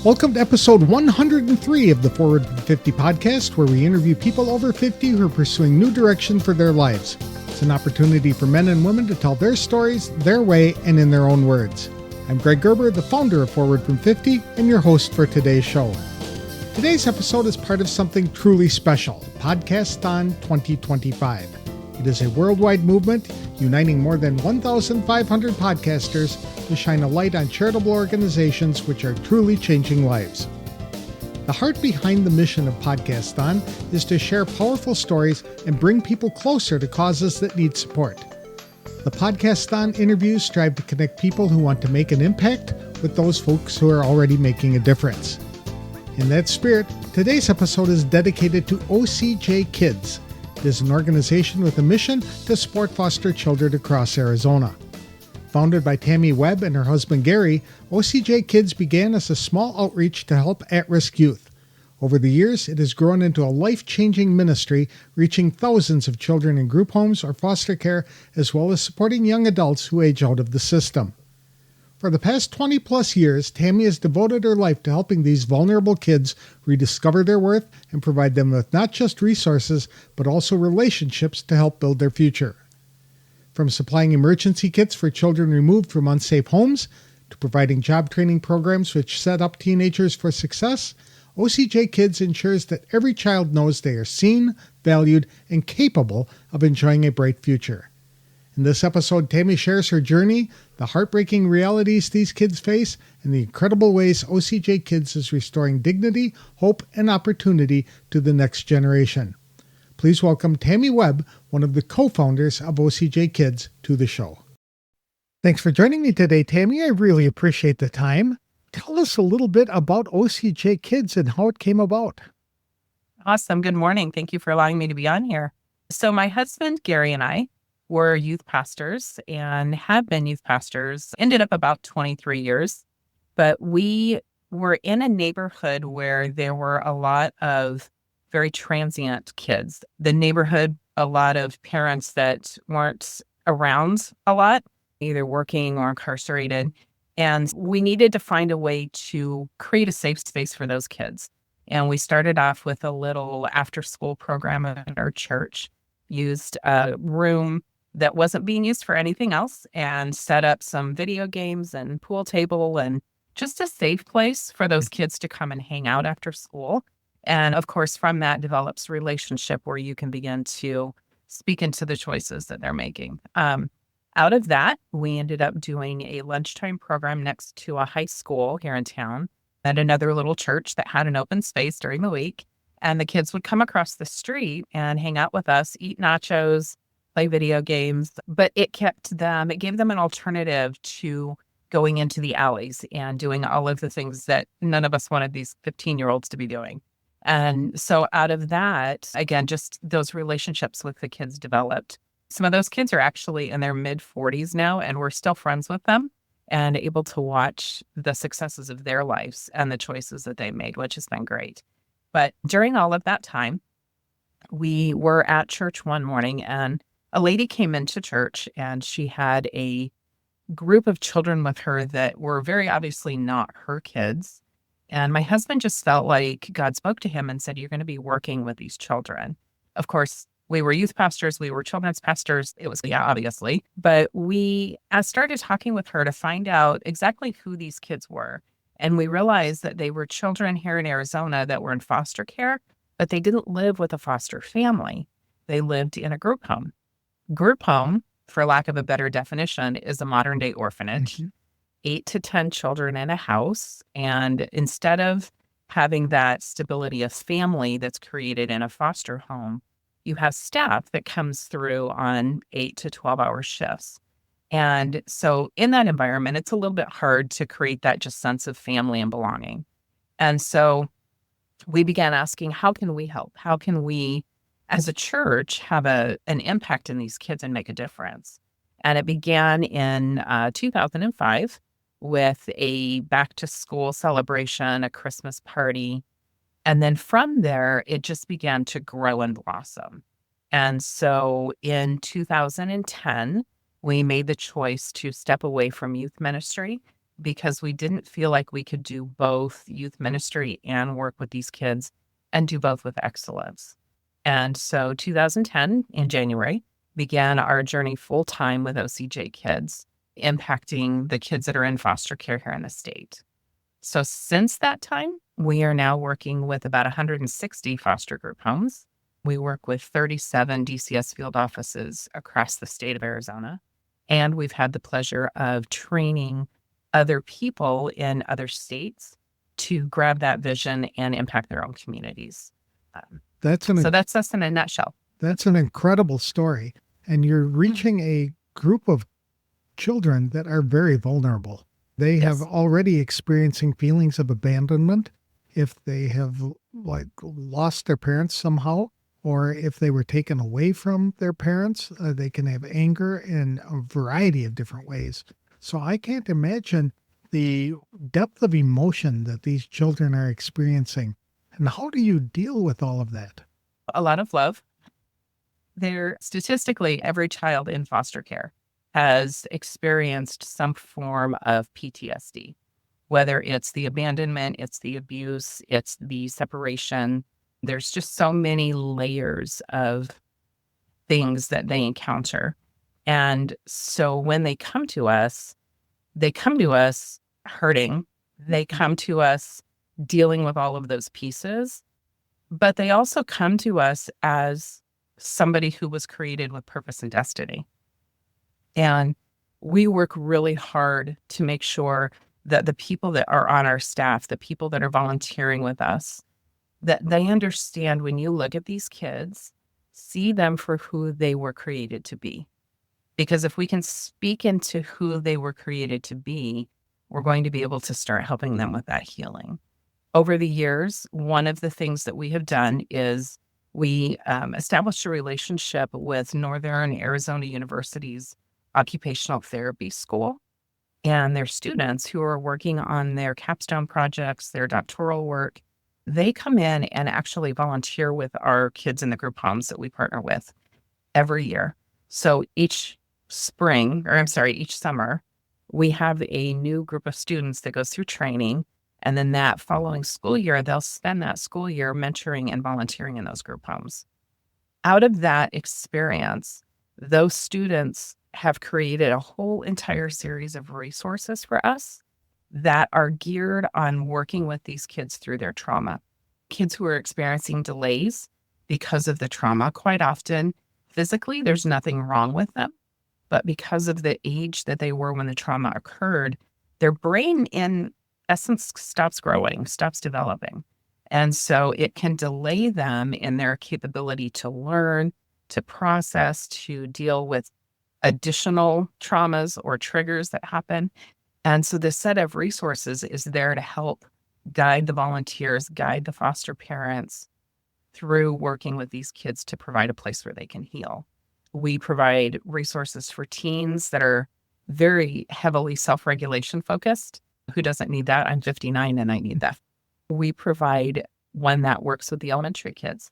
Welcome to episode 103 of the Forward from 50 podcast, where we interview people over 50 who are pursuing new direction for their lives. It's an opportunity for men and women to tell their stories, their way, and in their own words. I'm Greg Gerber, the founder of Forward from 50, and your host for today's show. Today's episode is part of something truly special, Podcasthon 2025. It is a worldwide movement uniting more than 1,500 podcasters to shine a light on charitable organizations which are truly changing lives. The heart behind the mission of Podcasthon is to share powerful stories and bring people closer to causes that need support. The Podcasthon interviews strive to connect people who want to make an impact with those folks who are already making a difference. In that spirit, today's episode is dedicated to OCJ Kids. It is an organization with a mission to support foster children across Arizona. Founded by Tammie Webb and her husband Gary, OCJ Kids began as a small outreach to help at-risk youth. Over the years, it has grown into a life-changing ministry, reaching thousands of children in group homes or foster care, as well as supporting young adults who age out of the system. For the past 20 plus years, Tammie has devoted her life to helping these vulnerable kids rediscover their worth and provide them with not just resources, but also relationships to help build their future. From supplying emergency kits for children removed from unsafe homes, to providing job training programs which set up teenagers for success, OCJ Kids ensures that every child knows they are seen, valued, and capable of enjoying a bright future. In this episode, Tammie shares her journey, the heartbreaking realities these kids face, and the incredible ways OCJ Kids is restoring dignity, hope, and opportunity to the next generation. Please welcome Tammie Webb, one of the co-founders of OCJ Kids, to the show. Thanks for joining me today, Tammie. I really appreciate the time. Tell us a little bit about OCJ Kids and how it came about. Awesome. Good morning. Thank you for allowing me to be on here. So my husband, Gary, and I were youth pastors and have been youth pastors, ended up about 23 years. But we were in a neighborhood where there were a lot of very transient kids. The neighborhood, a lot of parents that weren't around a lot, either working or incarcerated. And we needed to find a way to create a safe space for those kids. And we started off with a little after-school program at our church, used a room that wasn't being used for anything else and set up some video games and pool table and just a safe place for those kids to come and hang out after school. And of course, from that develops relationship where you can begin to speak into the choices that they're making. Out of that, we ended up doing a lunchtime program next to a high school here in town at another little church that had an open space during the week. And the kids would come across the street and hang out with us, eat nachos, play video games, but it gave them an alternative to going into the alleys and doing all of the things that none of us wanted these 15-year-olds to be doing. And so out of that, again, just those relationships with the kids developed. Some of those kids are actually in their mid-40s now, and we're still friends with them and able to watch the successes of their lives and the choices that they made, which has been great. But during all of that time, we were at church one morning and a lady came into church and she had a group of children with her that were very obviously not her kids. And my husband just felt like God spoke to him and said, "You're going to be working with these children." Of course, we were youth pastors, we were children's pastors. It was, obviously. But we started talking with her to find out exactly who these kids were. And we realized that they were children here in Arizona that were in foster care, but they didn't live with a foster family. They lived in a group home. Group home, for lack of a better definition, is a modern day orphanage. 8 to 10 children in a house. And instead of having that stability of family that's created in a foster home, you have staff that comes through on 8 to 12-hour shifts. And so in that environment, it's a little bit hard to create that just sense of family and belonging. And so we began asking, how can we help? How can we, as a church, have an impact in these kids and make a difference? And it began in 2005 with a back-to-school celebration, a Christmas party. And then from there, it just began to grow and blossom. And so in 2010, we made the choice to step away from youth ministry because we didn't feel like we could do both youth ministry and work with these kids and do both with excellence. And so 2010 in January began our journey full time with OCJ Kids, impacting the kids that are in foster care here in the state. So since that time, we are now working with about 160 foster group homes. We work with 37 DCS field offices across the state of Arizona. And we've had the pleasure of training other people in other states to grab that vision and impact their own communities. So that's us in a nutshell. That's an incredible story. And you're reaching a group of children that are very vulnerable. They have already experiencing feelings of abandonment if they have lost their parents somehow, or if they were taken away from their parents. They can have anger in a variety of different ways. So I can't imagine the depth of emotion that these children are experiencing. And how do you deal with all of that? A lot of love. Statistically, every child in foster care has experienced some form of PTSD, whether it's the abandonment, it's the abuse, it's the separation. There's just so many layers of things that they encounter. And so when they come to us hurting. They come to us dealing with all of those pieces, but they also come to us as somebody who was created with purpose and destiny. And we work really hard to make sure that the people that are on our staff, the people that are volunteering with us, that they understand when you look at these kids, see them for who they were created to be. Because if we can speak into who they were created to be, we're going to be able to start helping them with that healing. Over the years, one of the things that we have done is we established a relationship with Northern Arizona University's occupational therapy school and their students who are working on their capstone projects, their doctoral work. They come in and actually volunteer with our kids in the group homes that we partner with every year. So each summer, we have a new group of students that goes through training. And then that following school year, they'll spend that school year mentoring and volunteering in those group homes. Out of that experience, those students have created a whole entire series of resources for us that are geared on working with these kids through their trauma. Kids who are experiencing delays because of the trauma, quite often, physically, there's nothing wrong with them. But because of the age that they were when the trauma occurred, their brain, in essence, stops growing, stops developing. And so it can delay them in their capability to learn, to process, to deal with additional traumas or triggers that happen. And so this set of resources is there to help guide the volunteers, guide the foster parents through working with these kids to provide a place where they can heal. We provide resources for teens that are very heavily self-regulation focused. Who doesn't need that? I'm 59 and I need that. We provide one that works with the elementary kids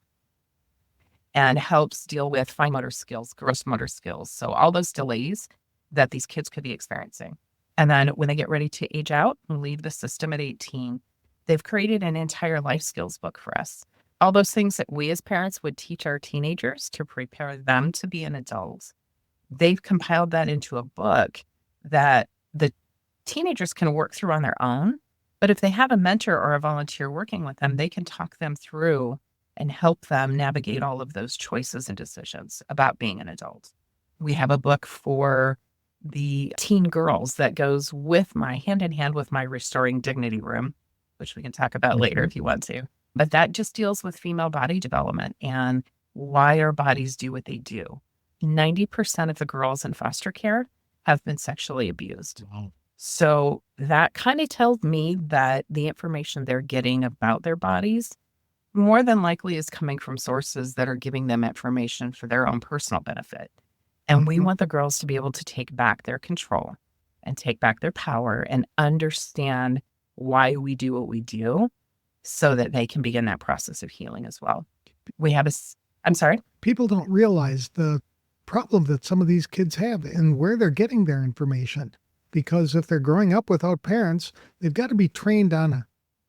and helps deal with fine motor skills, gross motor skills. So all those delays that these kids could be experiencing. And then when they get ready to age out and leave the system at 18, they've created an entire life skills book for us. All those things that we as parents would teach our teenagers to prepare them to be an adult. They've compiled that into a book that the teenagers can work through on their own. But if they have a mentor or a volunteer working with them, they can talk them through and help them navigate all of those choices and decisions about being an adult. We have a book for the teen girls that goes with hand in hand with my Restoring Dignity room, which we can talk about later if you want to. But that just deals with female body development and why our bodies do what they do. 90% of the girls in foster care have been sexually abused. Wow. So that kind of tells me that the information they're getting about their bodies more than likely is coming from sources that are giving them information for their own personal benefit. And we want the girls to be able to take back their control and take back their power and understand why we do what we do so that they can begin that process of healing as well. We have I'm sorry? People don't realize the problem that some of these kids have and where they're getting their information. because if they're growing up without parents, they've got to be trained on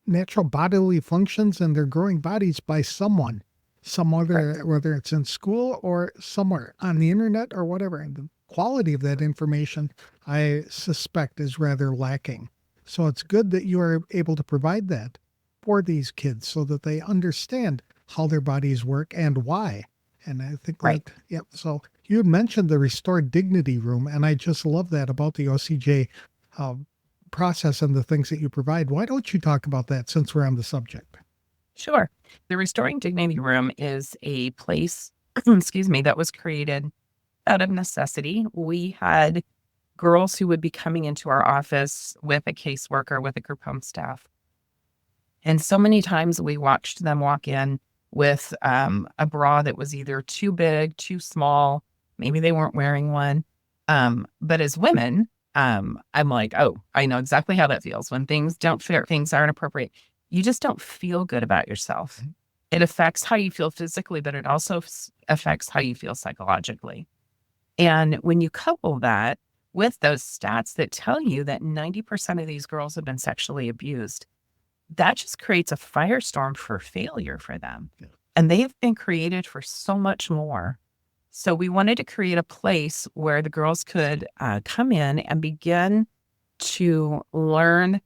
natural bodily functions and their growing bodies by someone, some other, Correct. whether it's in school or somewhere on the internet or whatever. And the quality of that information, I suspect, is rather lacking. So it's good that you are able to provide that for these kids so that they understand how their bodies work and why. And I think Right. that, yeah. So you had mentioned the Restored Dignity Room, and I just love that about the OCJ uh, process and the things that you provide. Why don't you talk about that since we're on the subject? Sure. The Restoring Dignity Room is a place, excuse me, that was created out of necessity. We had girls who would be coming into our office with a caseworker, with a group home staff. And so many times we watched them walk in with a bra that was either too big, too small. Maybe they weren't wearing one. But as women, I'm like, oh, I know exactly how that feels when things don't fit, things aren't appropriate. You just don't feel good about yourself. Mhm. It affects how you feel physically, but it also affects how you feel psychologically. And when you couple that with those stats that tell you that 90% of these girls have been sexually abused, that just creates a firestorm for failure for them. Yeah. And they have been created for so much more. So we wanted to create a place where the girls could come in and begin to learn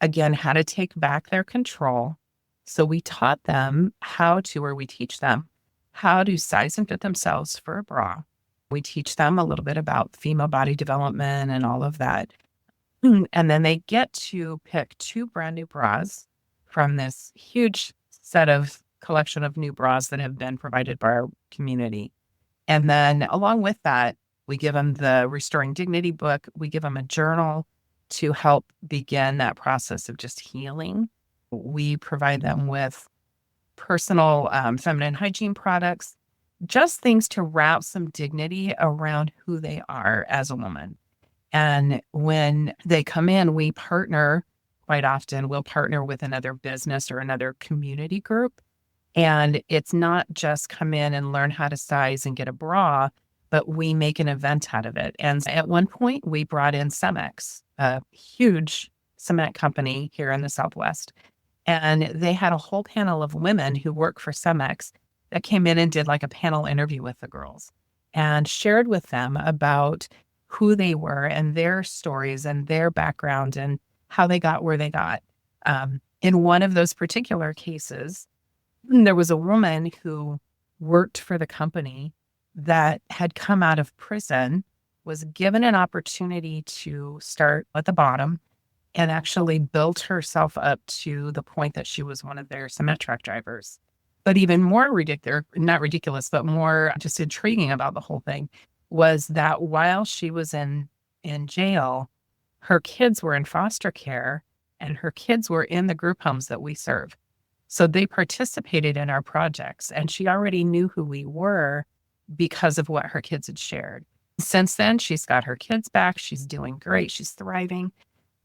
again how to take back their control. So we taught them how to, or we teach them how to size and fit themselves for a bra. We teach them a little bit about female body development and all of that. And then they get to pick two brand new bras from this huge set of collection of new bras that have been provided by our community. And then along with that, we give them the Restoring Dignity book. We give them a journal to help begin that process of just healing. We provide them with personal feminine hygiene products, just things to wrap some dignity around who they are as a woman. And when they come in, we partner quite often, we'll partner with another business or another community group. And it's not just come in and learn how to size and get a bra, but we make an event out of it. And at one point, we brought in Cemex, a huge cement company here in the Southwest. And they had a whole panel of women who work for Cemex that came in and did like a panel interview with the girls and shared with them about who they were and their stories and their background and how they got where they got. In one of those particular cases, there was a woman who worked for the company that had come out of prison, was given an opportunity to start at the bottom and actually built herself up to the point that she was one of their cement truck drivers. But even more ridiculous, not ridiculous, but more just intriguing about the whole thing was that while she was in jail, her kids were in foster care and her kids were in the group homes that we serve. So they participated in our projects and she already knew who we were because of what her kids had shared. Since then, she's got her kids back. She's doing great. She's thriving.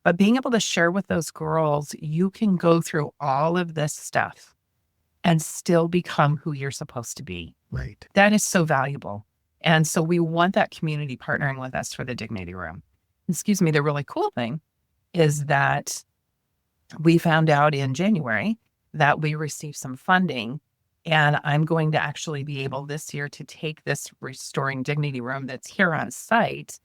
But being able to share with those girls, you can go through all of this stuff and still become who you're supposed to be. Right. That is so valuable. And so we want that community partnering with us for the Dignity Room. Excuse me, the really cool thing is that we found out in January that we received some funding, and I'm going to actually be able this year to take this Restoring Dignity Room that's here on site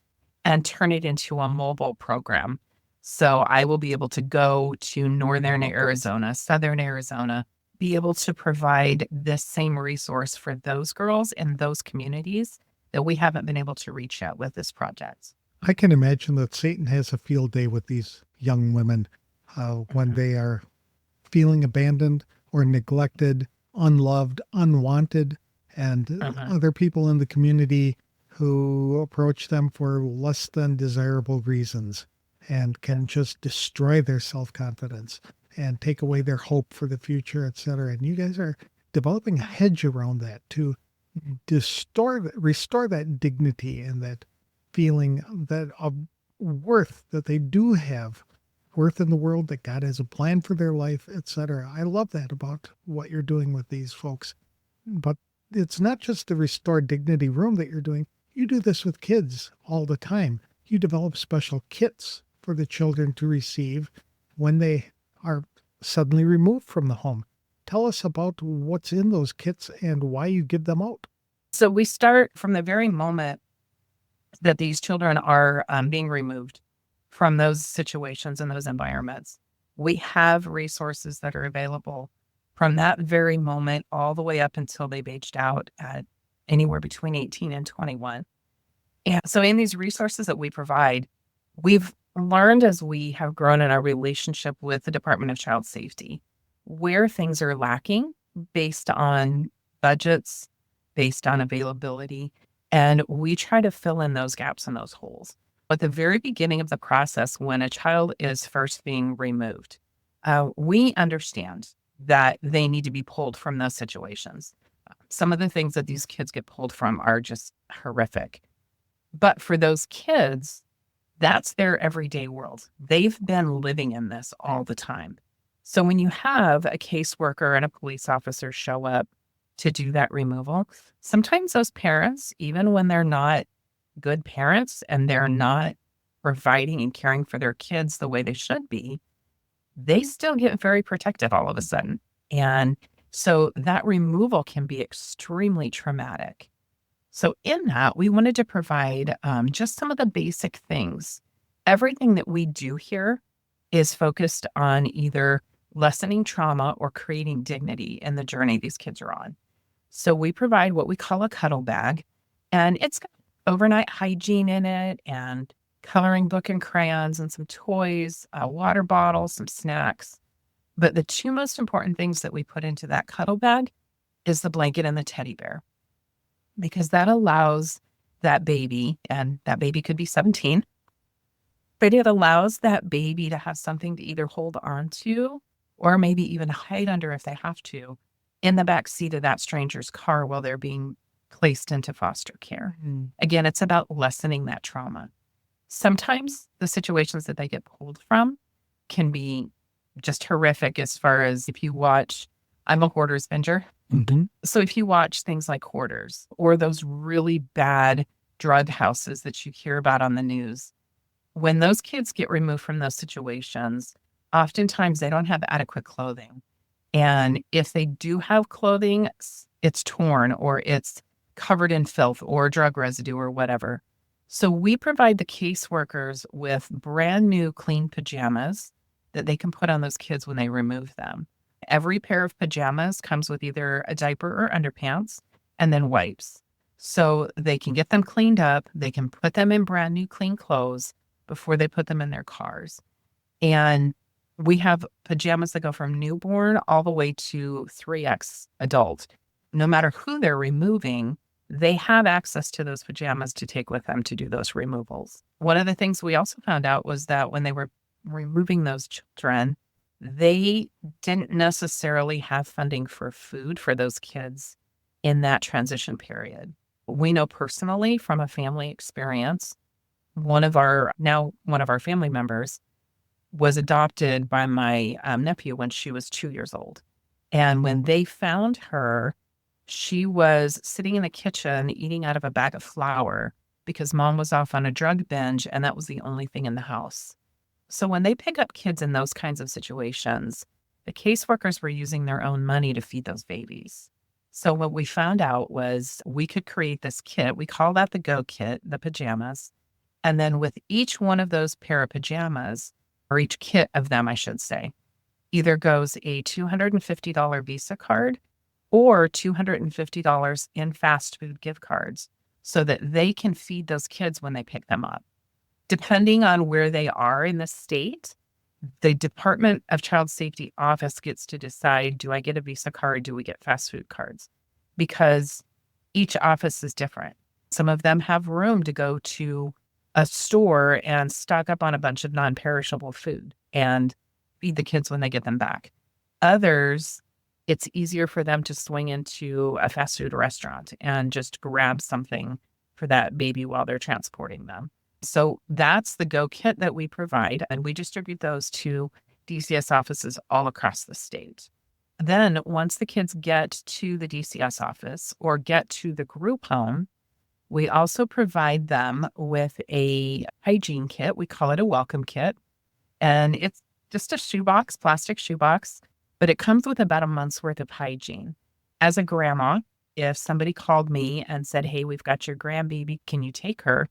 and turn it into a mobile program. So I will be able to go to northern Arizona, southern Arizona, be able to provide this same resource for those girls in those communities that we haven't been able to reach out with this project. I can imagine that Satan has a field day with these young women when they are feeling abandoned or neglected, unloved, unwanted, and other people in the community who approach them for less than desirable reasons and can just destroy their self-confidence and take away their hope for the future, etc. And you guys are developing a hedge around that to restore that dignity and that feeling that of worth that they do have, worth in the world, that God has a plan for their life, etc. I love that about what you're doing with these folks. But it's not just the Restore Dignity Room that you're doing. You do this with kids all the time. you develop special kits for the children to receive when they are suddenly removed from the home. Tell us about what's in those kits and why you give them out. So we start from the very moment that these children are being removed from those situations and those environments. We have resources that are available from that very moment all the way up until they've aged out at anywhere between 18 and 21. And so in these resources that we provide, we've learned as we have grown in our relationship with the Department of Child Safety, where things are lacking based on budgets, based on availability, and we try to fill in those gaps and those holes. At the very beginning of the process, when a child is first being removed, we understand that they need to be pulled from those situations. Some of the things that these kids get pulled from are just horrific. But for those kids, that's their everyday world. They've been living in this all the time. So when you have a caseworker and a police officer show up to do that removal, sometimes those parents, even when they're not good parents and they're not providing and caring for their kids the way they should be, they still get very protective all of a sudden. And so that removal can be extremely traumatic. So in that, we wanted to provide just some of the basic things. Everything that we do here is focused on either lessening trauma or creating dignity in the journey these kids are on. So we provide what we call a cuddle bag, and it's got overnight hygiene in it and coloring book and crayons and some toys, a water bottle, some snacks. But the two most important things that we put into that cuddle bag is the blanket and the teddy bear, because that allows that baby, and that baby could be 17, but it allows that baby to have something to either hold on to or maybe even hide under if they have to in the back seat of that stranger's car while they're being placed into foster care. Again, it's about lessening that trauma. Sometimes the situations that they get pulled from can be just horrific as far as if you watch, I'm a Hoarders binger. So if you watch things like Hoarders or those really bad drug houses that you hear about on the news, when those kids get removed from those situations, oftentimes they don't have adequate clothing. And if they do have clothing, it's torn or it's covered in filth or drug residue or whatever. So we provide the caseworkers with brand new clean pajamas that they can put on those kids when they remove them. Every pair of pajamas comes with either a diaper or underpants and then wipes. So they can get them cleaned up. They can put them in brand new clean clothes before they put them in their cars. And we have pajamas that go from newborn all the way to 3X adult. No matter who they're removing, they have access to those pajamas to take with them to do those removals. One of the things we also found out was that when they were removing those children, they didn't necessarily have funding for food for those kids in that transition period. We know personally from a family experience, one of our family members was adopted by my nephew when she was 2 years old. And when they found her, she was sitting in the kitchen eating out of a bag of flour because mom was off on a drug binge and that was the only thing in the house. So when they pick up kids in those kinds of situations, the caseworkers were using their own money to feed those babies. So what we found out was we could create this kit. We call that the Go Kit, the pajamas. And then with each one of those pair of pajamas, or each kit of them, I should say, either goes a $250 Visa card or $250 in fast food gift cards so that they can feed those kids when they pick them up. Depending on where they are in the state, the Department of Child Safety office gets to decide, do I get a Visa card? Do we get fast food cards? Because each office is different. Some of them have room to go to a store and stock up on a bunch of non-perishable food and feed the kids when they get them back. Others, it's easier for them to swing into a fast food restaurant and just grab something for that baby while they're transporting them. So that's the Go Kit that we provide, and we distribute those to DCS offices all across the state. Then once the kids get to the DCS office or get to the group home, We also provide them with a hygiene kit. We call it a welcome kit. And it's just a shoebox, plastic shoebox, but it comes with about a month's worth of hygiene. As a grandma, if somebody called me and said, hey, we've got your grandbaby, can you take her?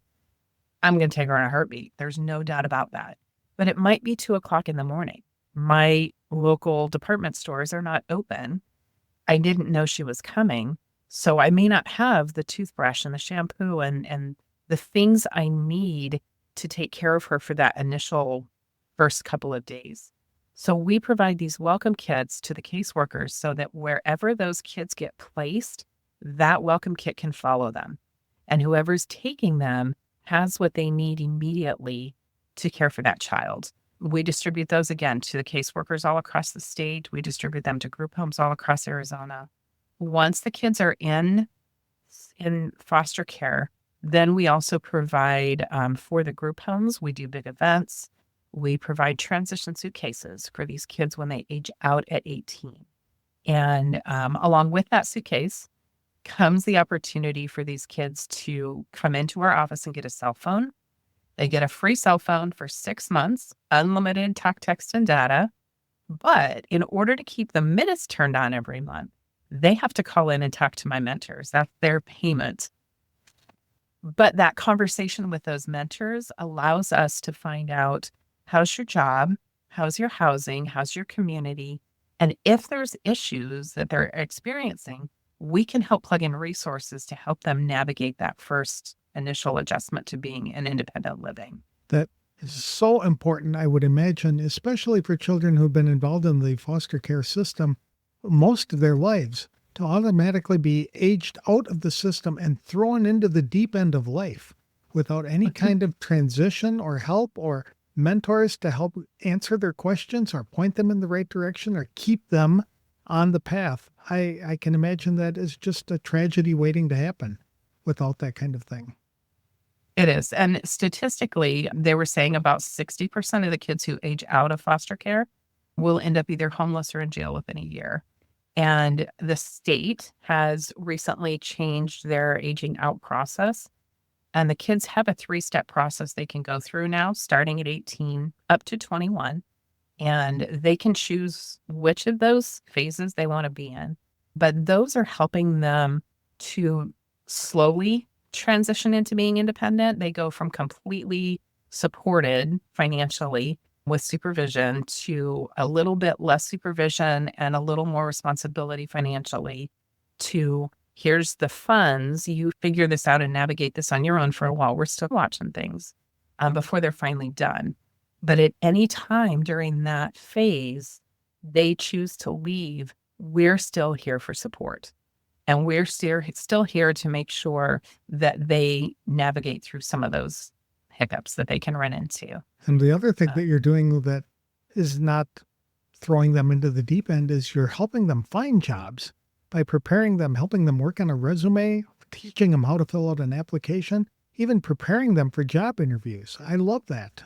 I'm going to take her in a heartbeat. There's no doubt about that. But it might be 2:00 in the morning. My local department stores are not open. I didn't know she was coming. So I may not have the toothbrush and the shampoo and the things I need to take care of her for that initial first couple of days. So we provide these welcome kits to the caseworkers so that wherever those kids get placed, that welcome kit can follow them. And whoever's taking them has what they need immediately to care for that child. We distribute those again to the caseworkers all across the state. We distribute them to group homes all across Arizona. Once the kids are in foster care, then we also provide for the group homes. We do big events. We provide transition suitcases for these kids when they age out at 18. And along with that suitcase comes the opportunity for these kids to come into our office and get a cell phone. They get a free cell phone for 6 months, unlimited talk, text, and data. But in order to keep the minutes turned on every month, they have to call in and talk to my mentors. That's their payment. But that conversation with those mentors allows us to find out, how's your job? How's your housing? How's your community? And if there's issues that they're experiencing, we can help plug in resources to help them navigate that first initial adjustment to being an independent living. That is so important, I would imagine, especially for children who've been involved in the foster care system most of their lives, to automatically be aged out of the system and thrown into the deep end of life without any kind of transition or help or mentors to help answer their questions or point them in the right direction or keep them on the path. I can imagine that is just a tragedy waiting to happen without that kind of thing. It is. And statistically, they were saying about 60% of the kids who age out of foster care will end up either homeless or in jail within a year. And the state has recently changed their aging out process. And the kids have a 3-step process they can go through now, starting at 18 up to 21. And they can choose which of those phases they want to be in. But those are helping them to slowly transition into being independent. They go from completely supported financially with supervision to a little bit less supervision and a little more responsibility financially to here's the funds. You figure this out and navigate this on your own for a while. We're still watching things before they're finally done. But at any time during that phase, they choose to leave, we're still here for support. And we're still here to make sure that they navigate through some of those hiccups that they can run into. And the other thing that you're doing that is not throwing them into the deep end is you're helping them find jobs by preparing them, helping them work on a resume, teaching them how to fill out an application, even preparing them for job interviews. I love that.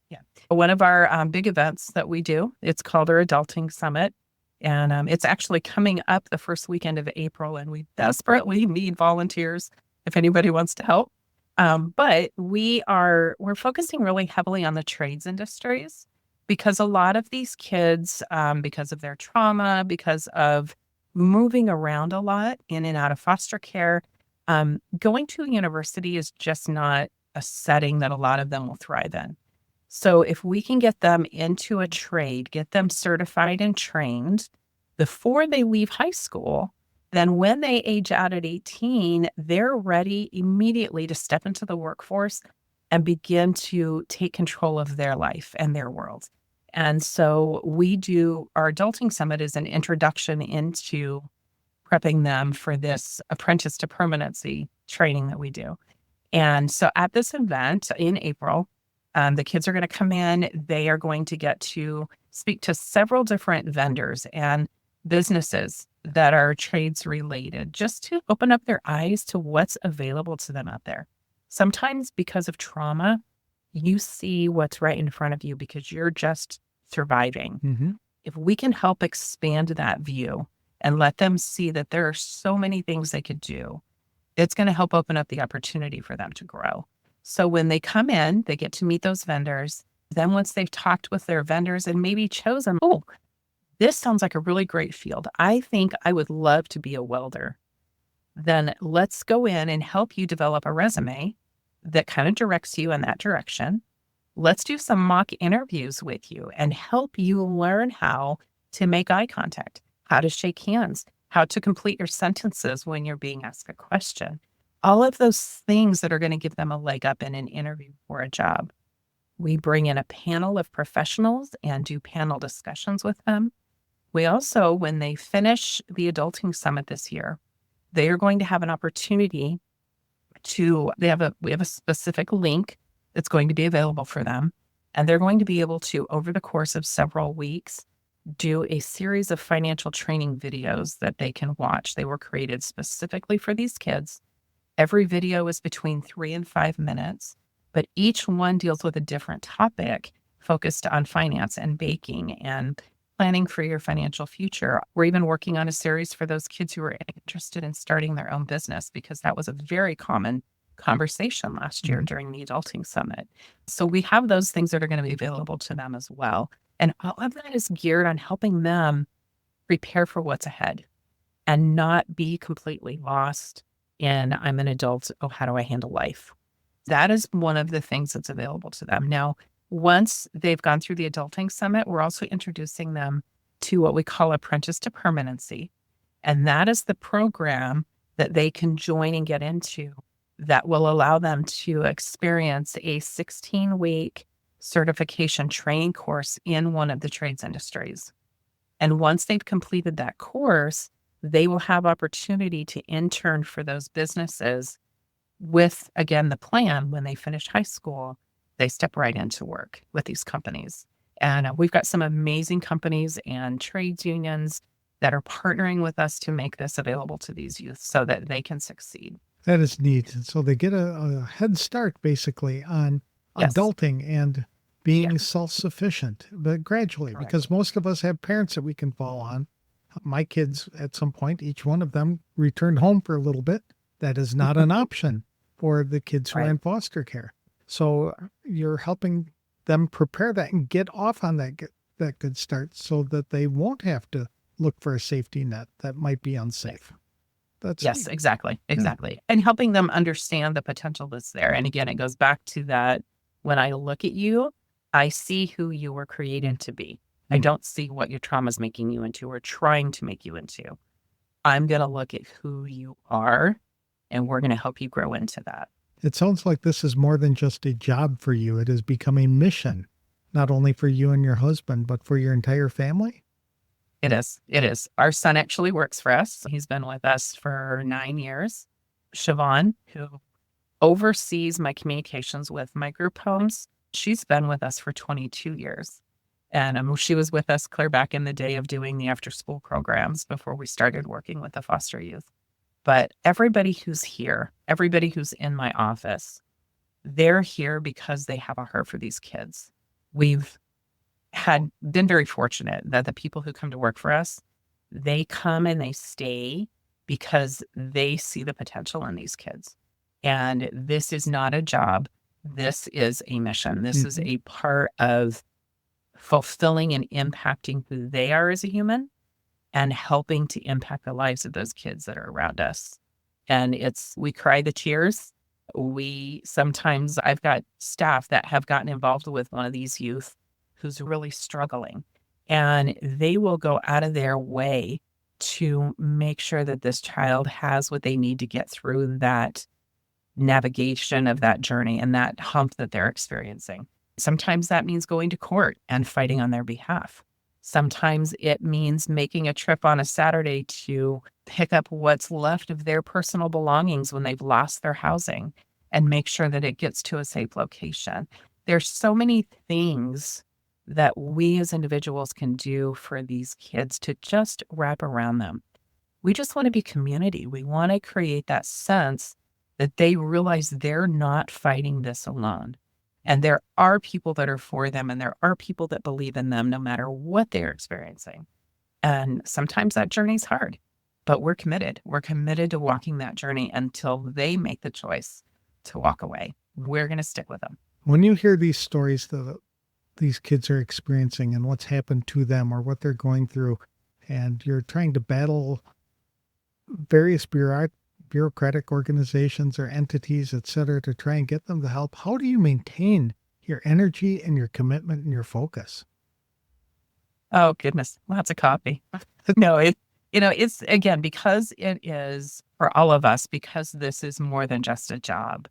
Yeah. One of our big events that we do, it's called our Adulting Summit. And it's actually coming up the first weekend of April, and we desperately need volunteers if anybody wants to help. But we're focusing really heavily on the trades industries because a lot of these kids, because of their trauma, because of moving around a lot in and out of foster care, going to a university is just not a setting that a lot of them will thrive in. So if we can get them into a trade, get them certified and trained before they leave high school, then when they age out at 18, they're ready immediately to step into the workforce and begin to take control of their life and their world. And so our Adulting Summit is an introduction into prepping them for this apprentice to permanency training that we do. And so at this event in April, the kids are going to come in. They are going to get to speak to several different vendors and businesses that are trades related, just to open up their eyes to what's available to them out there. Sometimes because of trauma, you see what's right in front of you because you're just surviving. Mm-hmm. If we can help expand that view and let them see that there are so many things they could do, It's going to help open up the opportunity for them to grow. So when they come in, they get to meet those vendors. Then once they've talked with their vendors and maybe chosen, oh, this sounds like a really great field. I think I would love to be a welder. Then let's go in and help you develop a resume that kind of directs you in that direction. Let's do some mock interviews with you and help you learn how to make eye contact, how to shake hands, how to complete your sentences when you're being asked a question. All of those things that are going to give them a leg up in an interview for a job. We bring in a panel of professionals and do panel discussions with them. We also, when they finish the Adulting Summit this year, they are going to have an opportunity we have a specific link that's going to be available for them. And they're going to be able to, over the course of several weeks, do a series of financial training videos that they can watch. They were created specifically for these kids. Every video is between 3 and 5 minutes, but each one deals with a different topic focused on finance and baking and planning for your financial future. We're even working on a series for those kids who are interested in starting their own business, because that was a very common conversation last year during the Adulting Summit. So we have those things that are going to be available to them as well. And all of that is geared on helping them prepare for what's ahead and not be completely lost in, I'm an adult, oh, how do I handle life? That is one of the things that's available to them. Now, once they've gone through the Adulting Summit, we're also introducing them to what we call Apprentice to Permanency. And that is the program that they can join and get into that will allow them to experience a 16-week certification training course in one of the trades industries. And once they've completed that course, they will have opportunity to intern for those businesses with, again, the plan when they finish high school, they step right into work with these companies. And we've got some amazing companies and trades unions that are partnering with us to make this available to these youth so that they can succeed. That is neat. So they get a head start basically on adulting and being self-sufficient, but gradually, because most of us have parents that we can fall on. My kids, at some point, each one of them returned home for a little bit. That is not an option for the kids who are in foster care. So you're helping them prepare that and get off on that good start so that they won't have to look for a safety net that might be unsafe. That's neat. Exactly. And helping them understand the potential that's there. And again, it goes back to that, when I look at you, I see who you were created to be. I don't see what your trauma is making you into or trying to make you into. I'm going to look at who you are, and we're going to help you grow into that. It sounds like this is more than just a job for you. It has become a mission, not only for you and your husband, but for your entire family. It is. Our son actually works for us. He's been with us for 9 years. Siobhan, who oversees my communications with my group homes, she's been with us for 22 years. And she was with us clear back in the day of doing the after-school programs before we started working with the foster youth. But everybody who's here, everybody who's in my office, they're here because they have a heart for these kids. We've been very fortunate that the people who come to work for us, they come and they stay because they see the potential in these kids. And this is not a job. This is a mission. This is a part of fulfilling and impacting who they are as a human and helping to impact the lives of those kids that are around us. And we cry the tears. I've got staff that have gotten involved with one of these youth who's really struggling, and they will go out of their way to make sure that this child has what they need to get through that navigation of that journey and that hump that they're experiencing. Sometimes that means going to court and fighting on their behalf. Sometimes it means making a trip on a Saturday to pick up what's left of their personal belongings when they've lost their housing and make sure that it gets to a safe location. There's so many things that we as individuals can do for these kids to just wrap around them. We just want to be community. We want to create that sense that they realize they're not fighting this alone. And there are people that are for them, and there are people that believe in them no matter what they're experiencing. And sometimes that journey's hard. But we're committed. We're committed to walking that journey until they make the choice to walk away. We're going to stick with them. When you hear these stories that these kids are experiencing and what's happened to them or what they're going through, and you're trying to battle various bureaucratic organizations or entities, et cetera, to try and get them the help, how do you maintain your energy and your commitment and your focus? Oh, goodness. Lots of coffee. No, it's again, because it is for all of us, because this is more than just a job.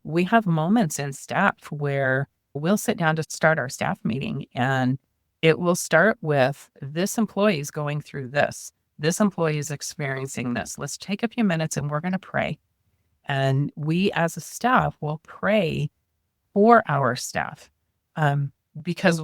We have moments in staff where we'll sit down to start our staff meeting, and it will start with this employee is going through this. This employee is experiencing this. Let's take a few minutes and we're going to pray. And we as a staff will pray for our staff because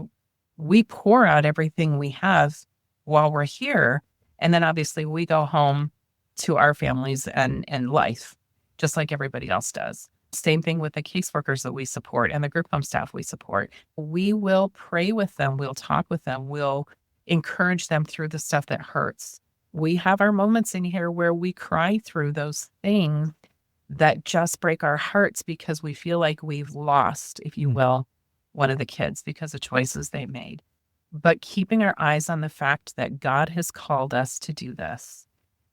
we pour out everything we have while we're here. And then obviously we go home to our families and life, just like everybody else does. Same thing with the caseworkers that we support and the group home staff we support. We will pray with them. We'll talk with them. We'll encourage them through the stuff that hurts. We have our moments in here where we cry through those things that just break our hearts because we feel like we've lost, if you will, one of the kids because of choices they made. But keeping our eyes on the fact that God has called us to do this,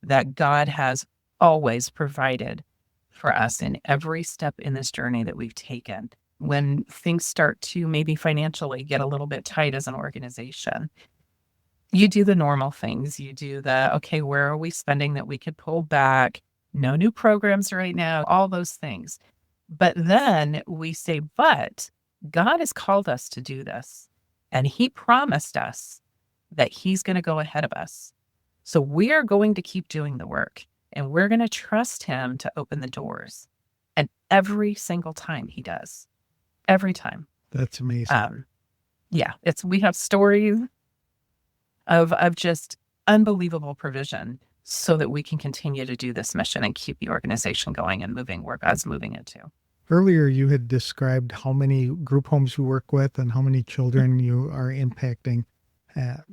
that God has always provided for us in every step in this journey that we've taken. When things start to maybe financially get a little bit tight as an organization, you do the normal things. You do the, okay, where are we spending that we could pull back? No new programs right now, all those things. But then we say, but God has called us to do this. And he promised us that he's going to go ahead of us. So we are going to keep doing the work and we're going to trust him to open the doors. And every single time he does, every time. That's amazing. Yeah, we have stories of just unbelievable provision so that we can continue to do this mission and keep the organization going and moving where God's moving it to. Earlier, you had described how many group homes you work with and how many children you are impacting.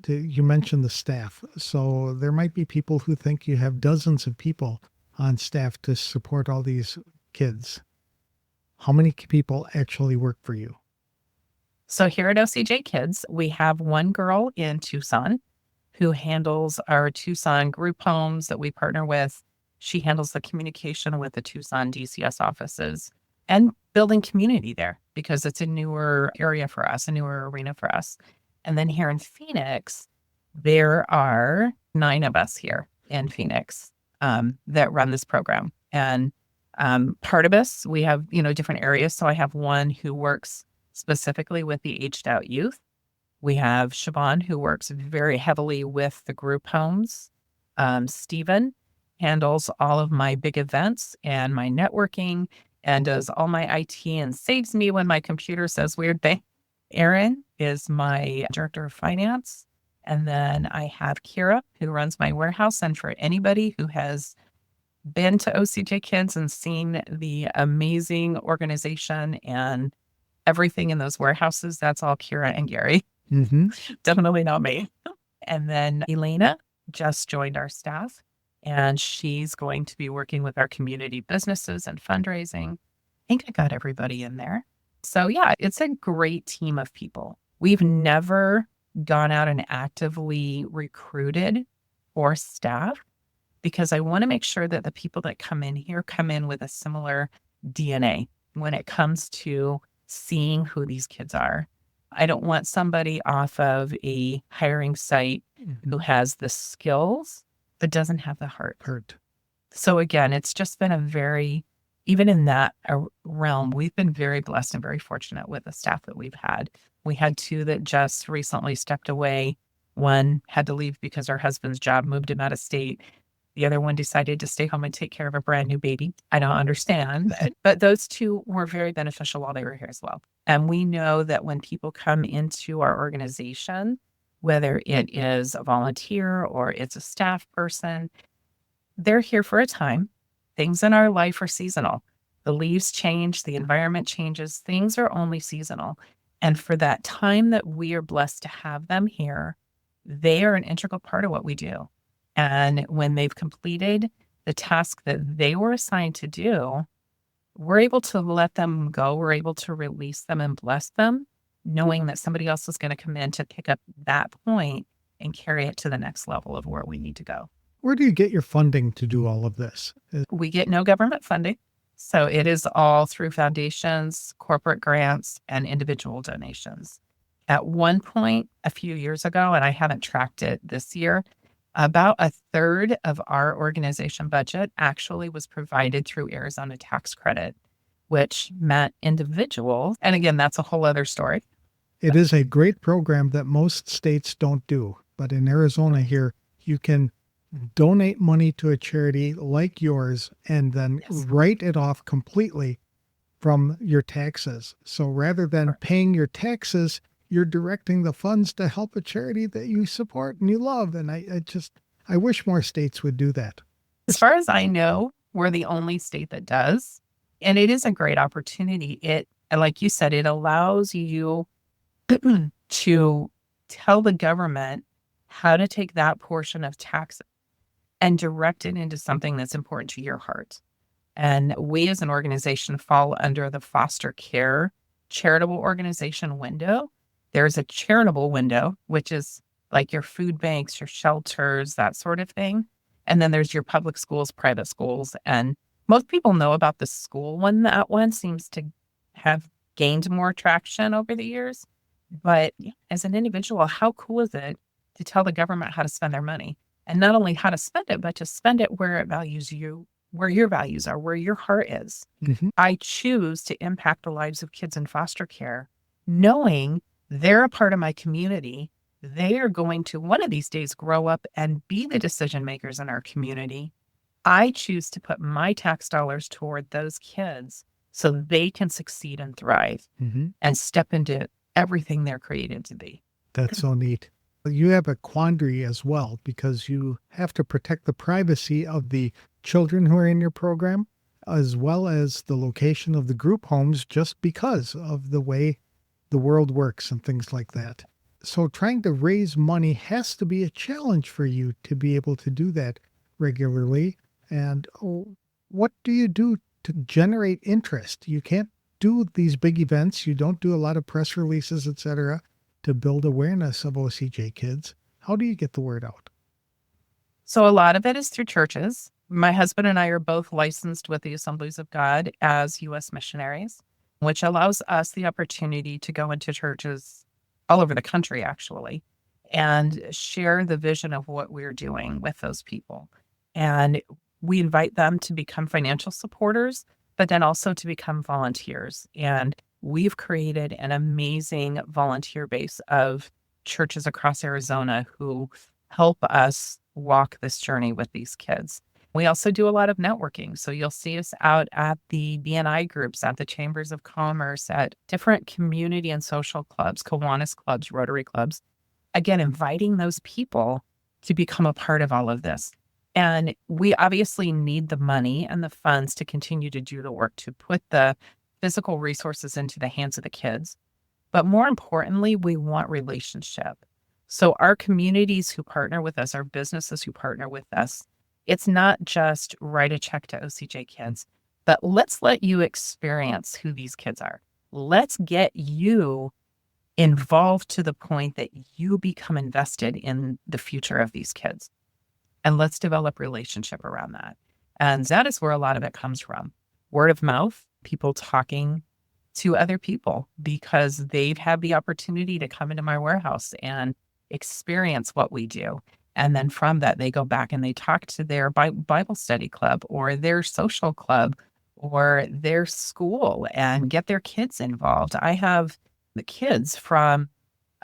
You mentioned the staff. So there might be people who think you have dozens of people on staff to support all these kids. How many people actually work for you? So here at OCJ Kids, we have one girl in Tucson who handles our Tucson group homes that we partner with. She handles the communication with the Tucson DCS offices and building community there because it's a newer area for us, a newer arena for us. And then here in Phoenix, there are 9 of us here in Phoenix that run this program. And part of us, we have, different areas. So I have one who works specifically with the aged out youth. We have Siobhan, who works very heavily with the group homes. Stephen handles all of my big events and my networking and does all my IT and saves me when my computer says weird things. Aaron is my director of finance. And then I have Kira, who runs my warehouse. And for anybody who has been to OCJ Kids and seen the amazing organization and everything in those warehouses, that's all Kira and Gary. Mm-hmm. Definitely not me. And then Elena just joined our staff, and she's going to be working with our community businesses and fundraising. I think I got everybody in there. So yeah, it's a great team of people. We've never gone out and actively recruited for staff because I want to make sure that the people that come in here come in with a similar DNA when it comes to seeing who these kids are. I don't want somebody off of a hiring site who has the skills but doesn't have the heart. So again, it's just been even in that realm, we've been very blessed and very fortunate with the staff that we've had. We had 2 that just recently stepped away. One had to leave because her husband's job moved him out of state. The other one decided to stay home and take care of a brand new baby. I don't understand, but those 2 were very beneficial while they were here as well. And we know that when people come into our organization, whether it is a volunteer or it's a staff person, they're here for a time. Things in our life are seasonal. The leaves change, the environment changes, things are only seasonal. And for that time that we are blessed to have them here, they are an integral part of what we do. And when they've completed the task that they were assigned to do, we're able to let them go. We're able to release them and bless them, knowing that somebody else is going to come in to pick up that point and carry it to the next level of where we need to go. Where do you get your funding to do all of this? We get no government funding. So it is all through foundations, corporate grants, and individual donations. At one point, a few years ago, and I haven't tracked it this year, about a third of our organization budget actually was provided through Arizona tax credit, which meant individuals. And again, that's a whole other story. It is a great program that most states don't do. But in Arizona here, you can donate money to a charity like yours and then write it off completely from your taxes. So rather than paying your taxes, you're directing the funds to help a charity that you support and you love. And I wish more states would do that. As far as I know, we're the only state that does. And it is a great opportunity. Like you said, it allows you to tell the government how to take that portion of taxes and direct it into something that's important to your heart. And we as an organization fall under the foster care charitable organization window. There's a charitable window, which is like your food banks, your shelters, that sort of thing. And then there's your public schools, private schools. And most people know about the school one. That one seems to have gained more traction over the years. But as an individual, how cool is it to tell the government how to spend their money? And not only how to spend it, but to spend it where it values you, where your values are, where your heart is. Mm-hmm. I choose to impact the lives of kids in foster care, knowing they're a part of my community. They are going to one of these days grow up and be the decision makers in our community. I choose to put my tax dollars toward those kids so they can succeed and thrive and step into everything they're created to be. That's so neat. You have a quandary as well because you have to protect the privacy of the children who are in your program, as well as the location of the group homes, just because of the way the world works and things like that. So trying to raise money has to be a challenge for you to be able to do that regularly. And what do you do to generate interest? You can't do these big events. You don't do a lot of press releases, etc., to build awareness of OCJ Kids. How do you get the word out? So a lot of it is through churches. My husband and I are both licensed with the Assemblies of God as U.S. missionaries, which allows us the opportunity to go into churches all over the country, actually, and share the vision of what we're doing with those people. And we invite them to become financial supporters, but then also to become volunteers. And we've created an amazing volunteer base of churches across Arizona who help us walk this journey with these kids. We also do a lot of networking. So you'll see us out at the BNI groups, at the chambers of commerce, at different community and social clubs, Kiwanis clubs, Rotary clubs. Again, inviting those people to become a part of all of this. And we obviously need the money and the funds to continue to do the work, to put the physical resources into the hands of the kids. But more importantly, we want relationship. So our communities who partner with us, our businesses who partner with us, it's not just write a check to OCJ Kids, but let's let you experience who these kids are. Let's get you involved to the point that you become invested in the future of these kids. And let's develop relationship around that. And that is where a lot of it comes from. Word of mouth, people talking to other people because they've had the opportunity to come into my warehouse and experience what we do. And then from that, they go back and they talk to their Bible study club or their social club or their school and get their kids involved. I have the kids from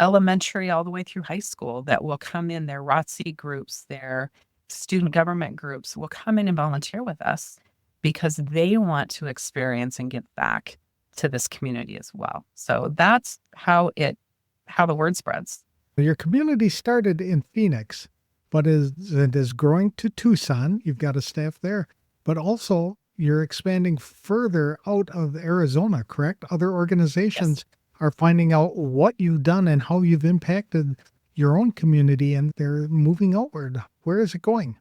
elementary all the way through high school that will come in, their ROTC groups, their student government groups will come in and volunteer with us because they want to experience and give back to this community as well. So that's how the word spreads. Your community started in Phoenix, but it is growing to Tucson. You've got a staff there, but also you're expanding further out of Arizona, correct? Other organizations are finding out what you've done and how you've impacted your own community and they're moving outward. Where is it going?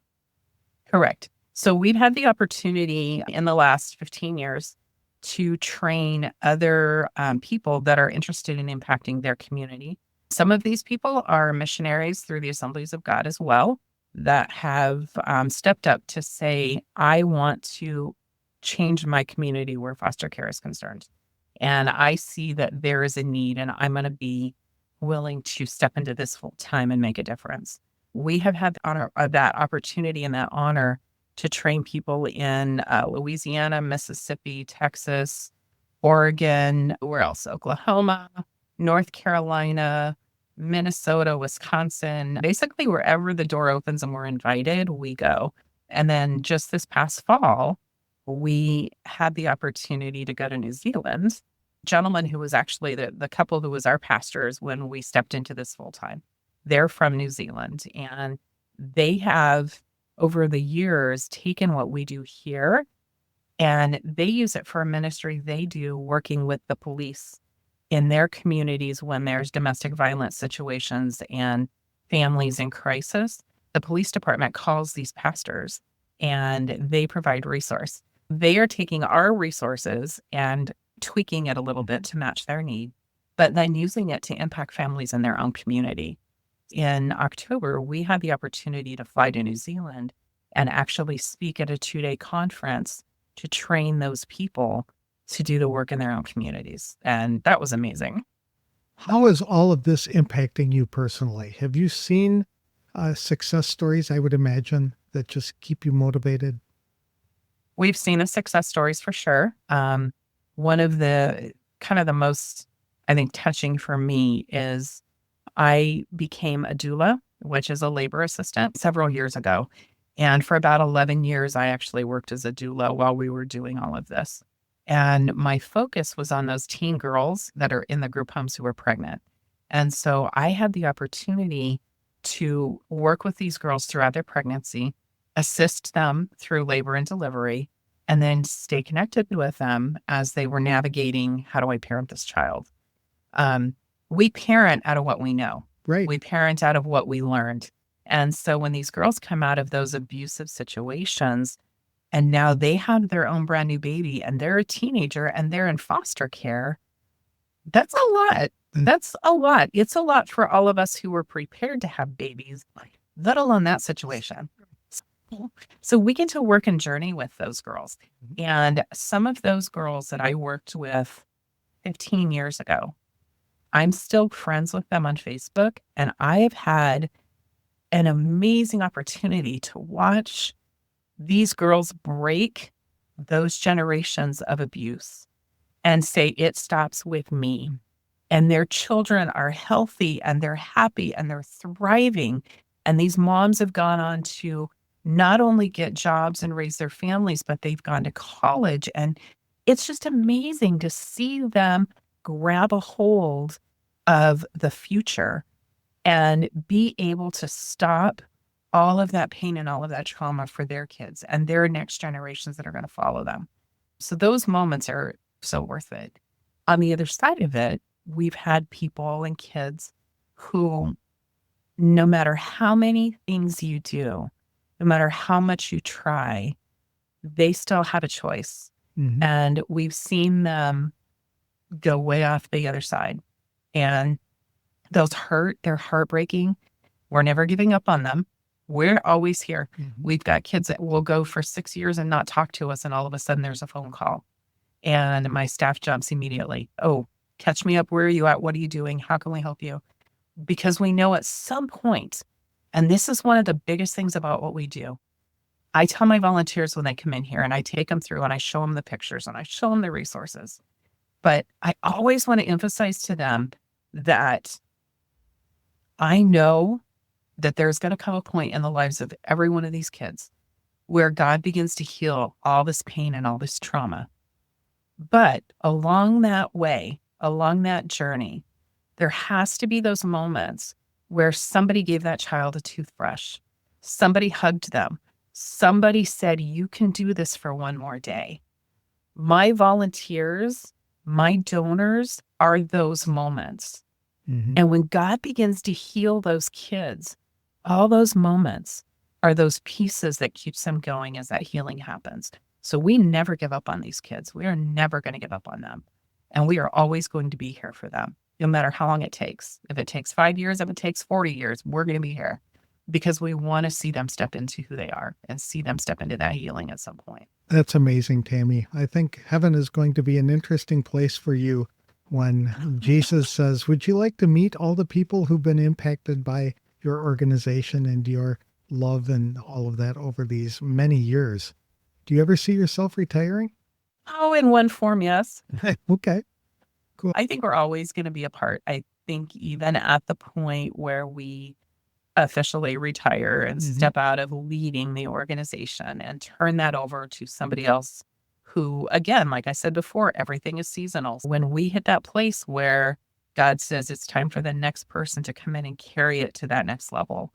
Correct. So we've had the opportunity in the last 15 years to train other people that are interested in impacting their community. Some of these people are missionaries through the Assemblies of God as well that have stepped up to say, I want to change my community where foster care is concerned. And I see that there is a need, and I'm going to be willing to step into this full time and make a difference. We have had that opportunity and that honor to train people in Louisiana, Mississippi, Texas, Oregon, where else? Oklahoma, North Carolina, Minnesota, Wisconsin. Basically, wherever the door opens and we're invited, we go. And then just this past fall, we had the opportunity to go to New Zealand. Gentleman who was actually the couple who was our pastors when we stepped into this full time. They're from New Zealand, and they have over the years taken what we do here and they use it for a ministry they do working with the police in their communities when there's domestic violence situations and families in crisis. The police department calls these pastors and they provide resource. They are taking our resources and tweaking it a little bit to match their need, but then using it to impact families in their own community. In October, we had the opportunity to fly to New Zealand and actually speak at a 2-day conference to train those people to do the work in their own communities. And that was amazing. How is all of this impacting you personally? Have you seen success stories, I would imagine, that just keep you motivated? We've seen the success stories for sure. One of the kind of the most, I think, touching for me is I became a doula, which is a labor assistant, several years ago. And for about 11 years, I actually worked as a doula while we were doing all of this. And my focus was on those teen girls that are in the group homes who are pregnant. And so I had the opportunity to work with these girls throughout their pregnancy, assist them through labor and delivery, and then stay connected with them as they were navigating, how do I parent this child? We parent out of what we know. Right. We parent out of what we learned. And so when these girls come out of those abusive situations and now they have their own brand new baby and they're a teenager and they're in foster care, that's a lot. That's a lot. It's a lot for all of us who were prepared to have babies, let alone that situation. So we get to work and journey with those girls. And some of those girls that I worked with 15 years ago, I'm still friends with them on Facebook, and I've had an amazing opportunity to watch these girls break those generations of abuse and say, it stops with me. And their children are healthy and they're happy and they're thriving. And these moms have gone on to not only get jobs and raise their families, but they've gone to college. And it's just amazing to see them grab a hold of the future and be able to stop all of that pain and all of that trauma for their kids and their next generations that are going to follow them. So those moments are so worth it. On the other side of it, we've had people and kids who, no matter how many things you do, no matter how much you try, they still have a choice. Mm-hmm. And we've seen them go way off the other side. And those hurt, they're heartbreaking. We're never giving up on them. We're always here. Mm-hmm. We've got kids that will go for 6 years and not talk to us. And all of a sudden there's a phone call. And my staff jumps immediately. Oh, catch me up. Where are you at? What are you doing? How can we help you? Because we know at some point, and this is one of the biggest things about what we do. I tell my volunteers when they come in here and I take them through and I show them the pictures and I show them the resources. But I always want to emphasize to them that I know that there's going to come a point in the lives of every one of these kids where God begins to heal all this pain and all this trauma. But along that way, along that journey, there has to be those moments where somebody gave that child a toothbrush, somebody hugged them, somebody said, you can do this for one more day. My volunteers, my donors are those moments. Mhm. And when God begins to heal those kids, all those moments are those pieces that keeps them going as that healing happens. So we never give up on these kids. We are never going to give up on them. And we are always going to be here for them, no matter how long it takes. If it takes 5 years, if it takes 40 years, we're going to be here because we want to see them step into who they are and see them step into that healing at some point. That's amazing, Tammie. I think heaven is going to be an interesting place for you when Jesus says, would you like to meet all the people who've been impacted by your organization and your love and all of that over these many years? Do you ever see yourself retiring? Oh, in one form, yes. Okay, cool. I think we're always going to be a part. I think even at the point where we officially retire and step out of leading the organization and turn that over to somebody else who, again, like I said before, everything is seasonal. When we hit that place where God says it's time for the next person to come in and carry it to that next level,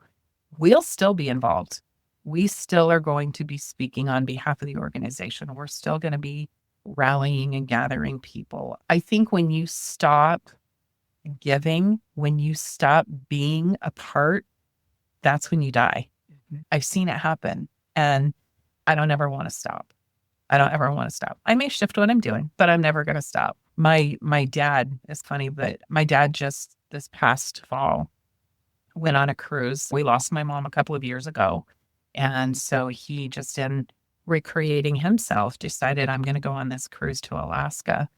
we'll still be involved. We still are going to be speaking on behalf of the organization. We're still going to be rallying and gathering people. I think when you stop giving, when you stop being a part, that's when you die. I've seen it happen, and I don't ever want to stop. I don't ever want to stop. I may shift what I'm doing, but I'm never going to stop. My dad is funny, but my dad just this past fall went on a cruise. We lost my mom a couple of years ago. And so he just in recreating himself decided I'm going to go on this cruise to Alaska.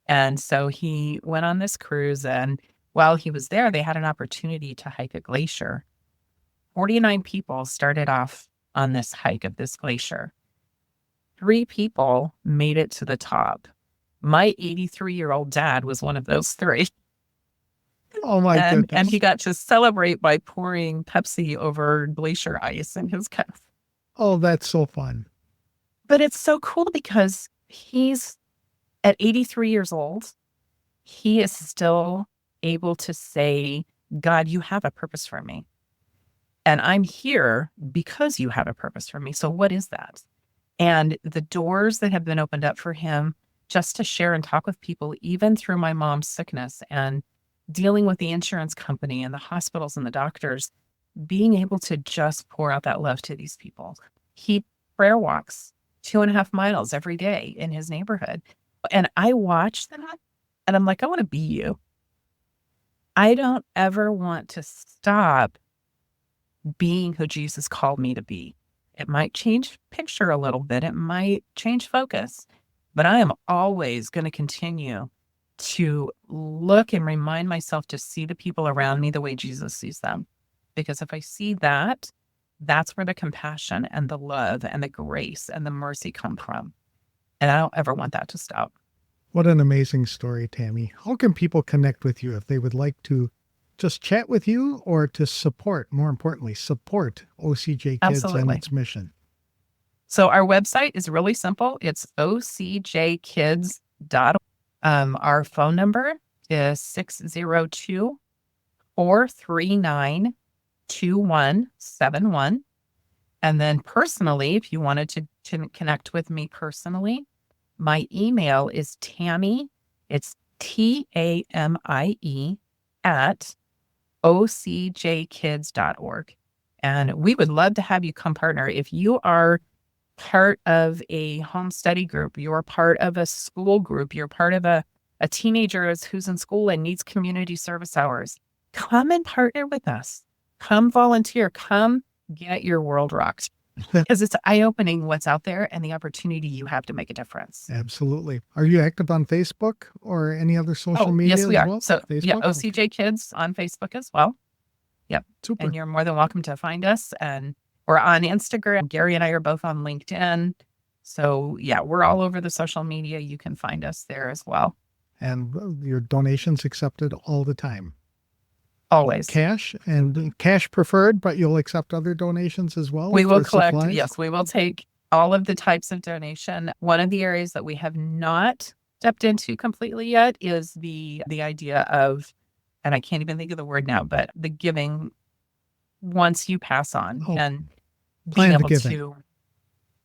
And so he went on this cruise, and while he was there, they had an opportunity to hike a glacier. 49 people started off on this hike of this glacier. 3 people made it to the top. My 83-year-old dad was one of those 3. Oh my goodness. And he got to celebrate by pouring Pepsi over glacier ice in his cup. Oh, that's so fun. But it's so cool because he's at 83 years old. He is still able to say, God, you have a purpose for me. And I'm here because you have a purpose for me. So what is that? And the doors that have been opened up for him just to share and talk with people, even through my mom's sickness and dealing with the insurance company and the hospitals and the doctors, being able to just pour out that love to these people. He prayer walks 2.5 miles every day in his neighborhood. And I watch that and I'm like, I want to be you. I don't ever want to stop being who Jesus called me to be. It might change picture a little bit. It might change focus, but I am always going to continue to look and remind myself to see the people around me the way Jesus sees them. Because if I see that, that's where the compassion and the love and the grace and the mercy come from. And I don't ever want that to stop. What an amazing story, Tammie. How can people connect with you if they would like to just chat with you or to support, more importantly, support OCJ Kids and its mission? So our website is really simple. It's ocjkids.org. Our phone number is 602-439-2171. And then personally, if you wanted to connect with me personally, my email is Tammie, it's TAMIE at ocjkids.org. And we would love to have you come partner. If you are part of a home study group, you're part of a school group, you're part of a teenager who's in school and needs community service hours, come and partner with us. Come volunteer. Come get your world rocked. Because it's eye-opening what's out there and the opportunity you have to make a difference. Absolutely. Are you active on Facebook or any other social media? Yes, we are. Well? So Facebook? yeah, OCJ Kids on Facebook as well. Yep. Super. And you're more than welcome to find us. And we're on Instagram. Gary and I are both on LinkedIn. So yeah, we're all over the social media. You can find us there as well. And your donations accepted all the time. Always. Cash and cash preferred, but you'll accept other donations as well? We will collect. Supplies? Yes, we will take all of the types of donation. One of the areas that we have not stepped into completely yet is the idea of, and I can't even think of the word now, but the giving once you pass on and being able to.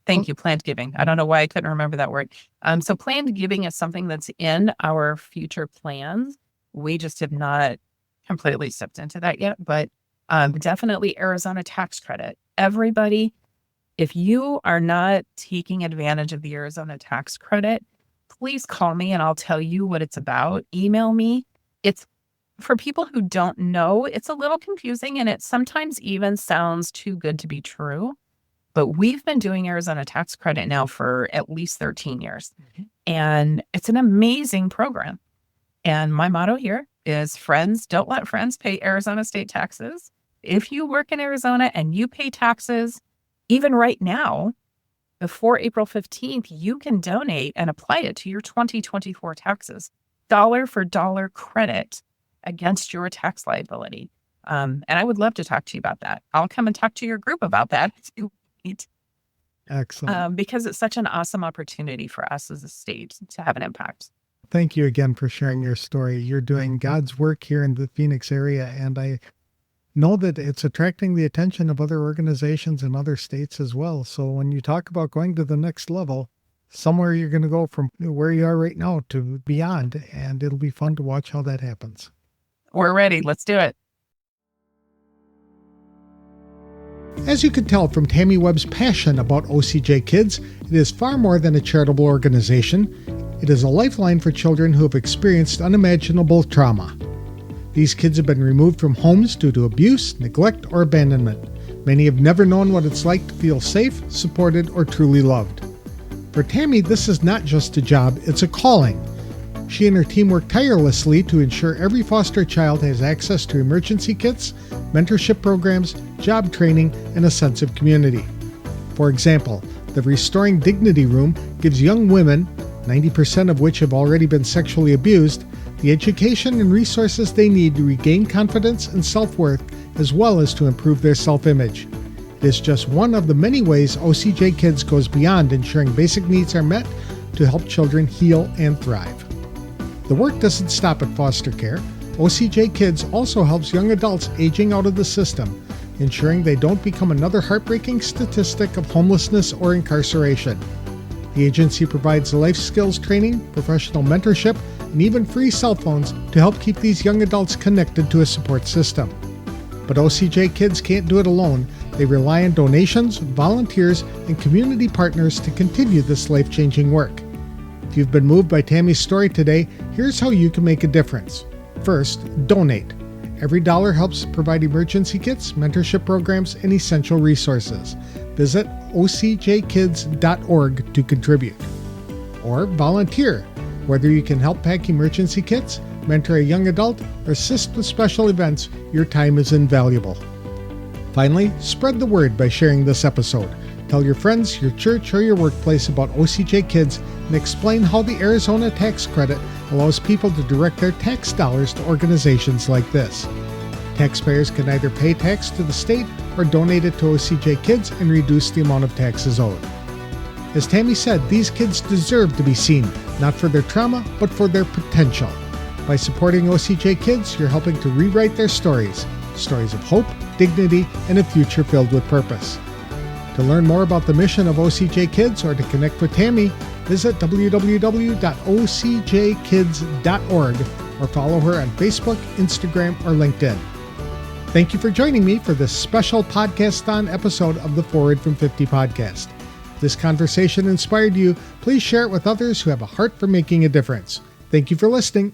Thank you, planned giving. I don't know why I couldn't remember that word. So planned giving is something that's in our future plans. We just have not completely stepped into that yet, but definitely Arizona tax credit. Everybody, if you are not taking advantage of the Arizona tax credit, please call me and I'll tell you what it's about. Email me. It's for people who don't know, it's a little confusing and it sometimes even sounds too good to be true. But we've been doing Arizona tax credit now for at least 13 years. And it's an amazing program. And my motto here is friends, don't let friends pay Arizona state taxes. If you work in Arizona and you pay taxes, even right now, before April 15th, you can donate and apply it to your 2024 taxes. Dollar for dollar credit against your tax liability. And I would love to talk to you about that. I'll come and talk to your group about that. Excellent. Because it's such an awesome opportunity for us as a state to have an impact. Thank you again for sharing your story. You're doing God's work here in the Phoenix area, and I know that it's attracting the attention of other organizations in other states as well. So when you talk about going to the next level, somewhere you're going to go from where you are right now to beyond, and it'll be fun to watch how that happens. We're ready. Let's do it. As you can tell from Tammie Webb's passion about OCJ Kids, it is far more than a charitable organization. It is a lifeline for children who have experienced unimaginable trauma. These kids have been removed from homes due to abuse, neglect, or abandonment. Many have never known what it's like to feel safe, supported, or truly loved. For Tammie, this is not just a job, it's a calling. She and her team work tirelessly to ensure every foster child has access to emergency kits, mentorship programs, job training, and a sense of community. For example, the Restoring Dignity Room gives young women, 90% of which have already been sexually abused, the education and resources they need to regain confidence and self-worth, as well as to improve their self-image. It is just one of the many ways OCJ Kids goes beyond ensuring basic needs are met to help children heal and thrive. The work doesn't stop at foster care. OCJ Kids also helps young adults aging out of the system, ensuring they don't become another heartbreaking statistic of homelessness or incarceration. The agency provides life skills training, professional mentorship, and even free cell phones to help keep these young adults connected to a support system. But OCJ Kids can't do it alone. They rely on donations, volunteers, and community partners to continue this life-changing work. If you've been moved by Tammie's story today, here's how you can make a difference. First, donate. Every dollar helps provide emergency kits, mentorship programs, and essential resources. Visit ocjkids.org to contribute. Or volunteer. Whether you can help pack emergency kits, mentor a young adult, or assist with special events, your time is invaluable. Finally, spread the word by sharing this episode. Tell your friends, your church, or your workplace about OCJ Kids and explain how the Arizona tax credit allows people to direct their tax dollars to organizations like this. Taxpayers can either pay tax to the state or donate it to OCJ Kids and reduce the amount of taxes owed. As Tammie said, these kids deserve to be seen, not for their trauma, but for their potential. By supporting OCJ Kids, you're helping to rewrite their stories of hope, dignity, and a future filled with purpose. To learn more about the mission of OCJ Kids or to connect with Tammie, visit www.ocjkids.org or follow her on Facebook, Instagram, or LinkedIn. Thank you for joining me for this special Podcasthon episode of the Forward from 50 podcast. If this conversation inspired you, please share it with others who have a heart for making a difference. Thank you for listening.